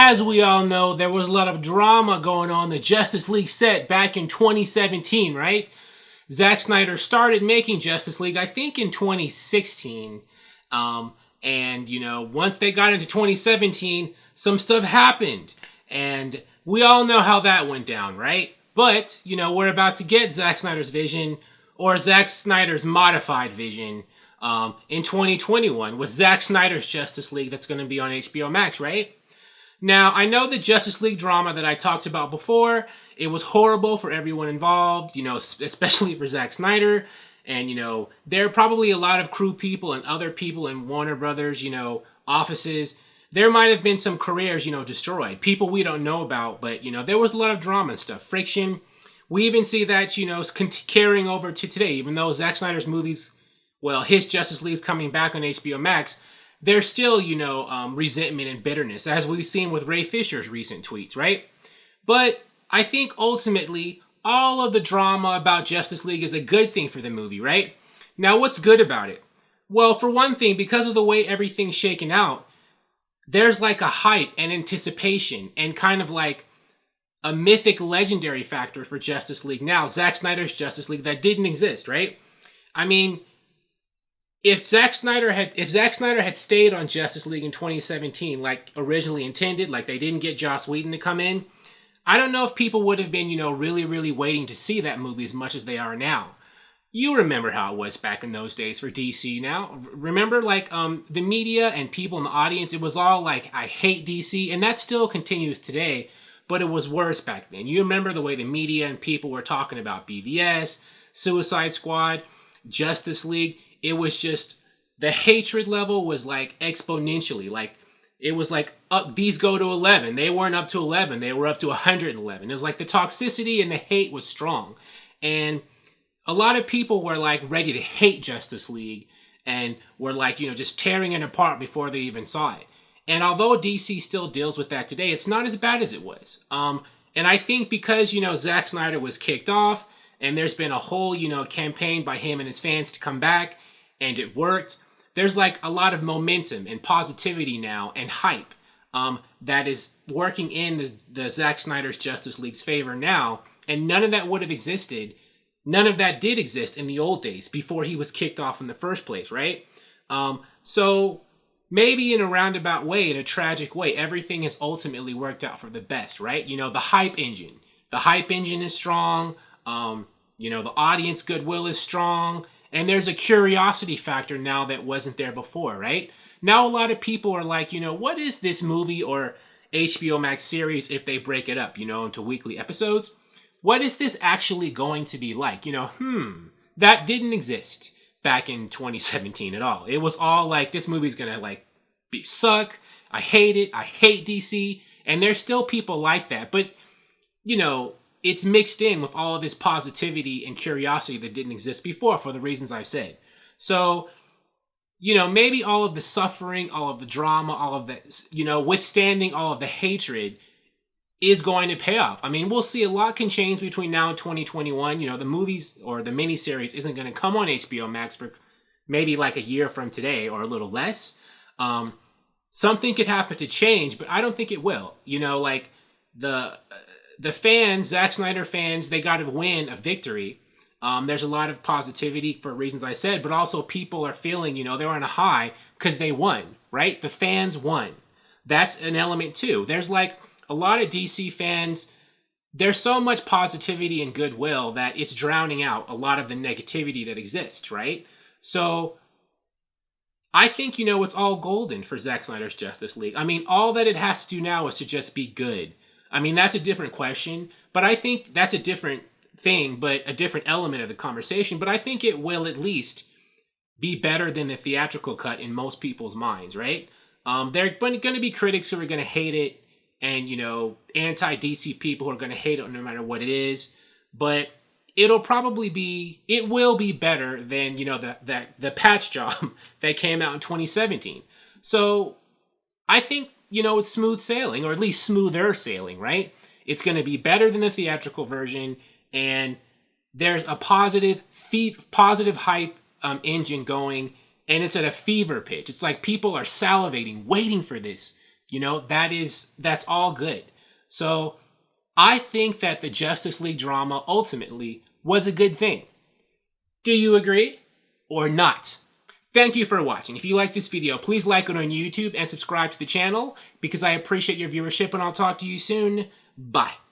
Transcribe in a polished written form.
as we all know, there was a lot of drama going on the Justice League set back in 2017, right? Zack Snyder started making Justice League, I think, in 2016. Once they got into 2017, some stuff happened. And we all know how that went down, right? But, we're about to get Zack Snyder's vision, or Zack Snyder's modified vision, in 2021 with Zack Snyder's Justice League that's going to be on HBO Max, right? Now, I know the Justice League drama that I talked about before, it was horrible for everyone involved, especially for Zack Snyder. And, there are probably a lot of crew people and other people in Warner Brothers, offices. There might have been some careers, destroyed. People we don't know about, but, there was a lot of drama and stuff. Friction. We even see that, carrying over to today, even though Zack Snyder's movies, his Justice League's coming back on HBO Max, there's still, resentment and bitterness, as we've seen with Ray Fisher's recent tweets, right? But I think ultimately, all of the drama about Justice League is a good thing for the movie, right? Now, what's good about it? Well, for one thing, because of the way everything's shaken out, there's like a hype and anticipation and kind of like a mythic legendary factor for Justice League now, Zack Snyder's Justice League, that didn't exist, right? I mean, if Zack Snyder had stayed on Justice League in 2017 like originally intended, like they didn't get Joss Whedon to come in, I don't know if people would have been, really, really waiting to see that movie as much as they are now. You remember how it was back in those days for DC now. Remember, the media and people in the audience, it was all like, I hate DC, and that still continues today, but it was worse back then. You remember the way the media and people were talking about BVS, Suicide Squad, Justice League. It was just, the hatred level was like exponentially, it was like, up, these go to 11. They weren't up to 11. They were up to 111. It was like the toxicity and the hate was strong. And a lot of people were like ready to hate Justice League and were like, just tearing it apart before they even saw it. And although DC still deals with that today, it's not as bad as it was. And I think because, Zack Snyder was kicked off and there's been a whole, campaign by him and his fans to come back and it worked. There's like a lot of momentum and positivity now and hype that is working in the Zack Snyder's Justice League's favor now. And none of that would have existed. None of that did exist in the old days before he was kicked off in the first place, right? So maybe in a roundabout way, in a tragic way, everything has ultimately worked out for the best, right? The hype engine. The hype engine is strong. The audience goodwill is strong. And there's a curiosity factor now that wasn't there before, right? Now a lot of people are like, what is this movie or HBO Max series if they break it up, into weekly episodes? What is this actually going to be like? That didn't exist back in 2017 at all. It was all like, this movie's gonna suck. I hate it. I hate DC. And there's still people like that. But, it's mixed in with all of this positivity and curiosity that didn't exist before for the reasons I've said. So, maybe all of the suffering, all of the drama, all of the, withstanding all of the hatred is going to pay off. I mean, we'll see. A lot can change between now and 2021. The movies or the miniseries isn't going to come on HBO Max for maybe like a year from today or a little less. Something could happen to change, but I don't think it will. The fans, Zack Snyder fans, they got to win a victory. There's a lot of positivity for reasons I said, but also people are feeling, they're on a high because they won, right? The fans won. That's an element too. There's like a lot of DC fans, there's so much positivity and goodwill that it's drowning out a lot of the negativity that exists, right? So I think, it's all golden for Zack Snyder's Justice League. I mean, all that it has to do now is to just be good. I mean, that's a different question, but I think that's a different thing, but a different element of the conversation. But I think it will at least be better than the theatrical cut in most people's minds, right? There are going to be critics who are going to hate it and, anti-DC people who are going to hate it no matter what it is. But it will be better than, the patch job that came out in 2017. So I think, it's smooth sailing, or at least smoother sailing, right? It's going to be better than the theatrical version, and there's a positive hype engine going, and it's at a fever pitch. It's like people are salivating, waiting for this You know, that's all good. So I think that the Justice League drama ultimately was a good thing. Do you agree or not? Thank you for watching. If you like this video, please like it on YouTube and subscribe to the channel because I appreciate your viewership, and I'll talk to you soon. Bye.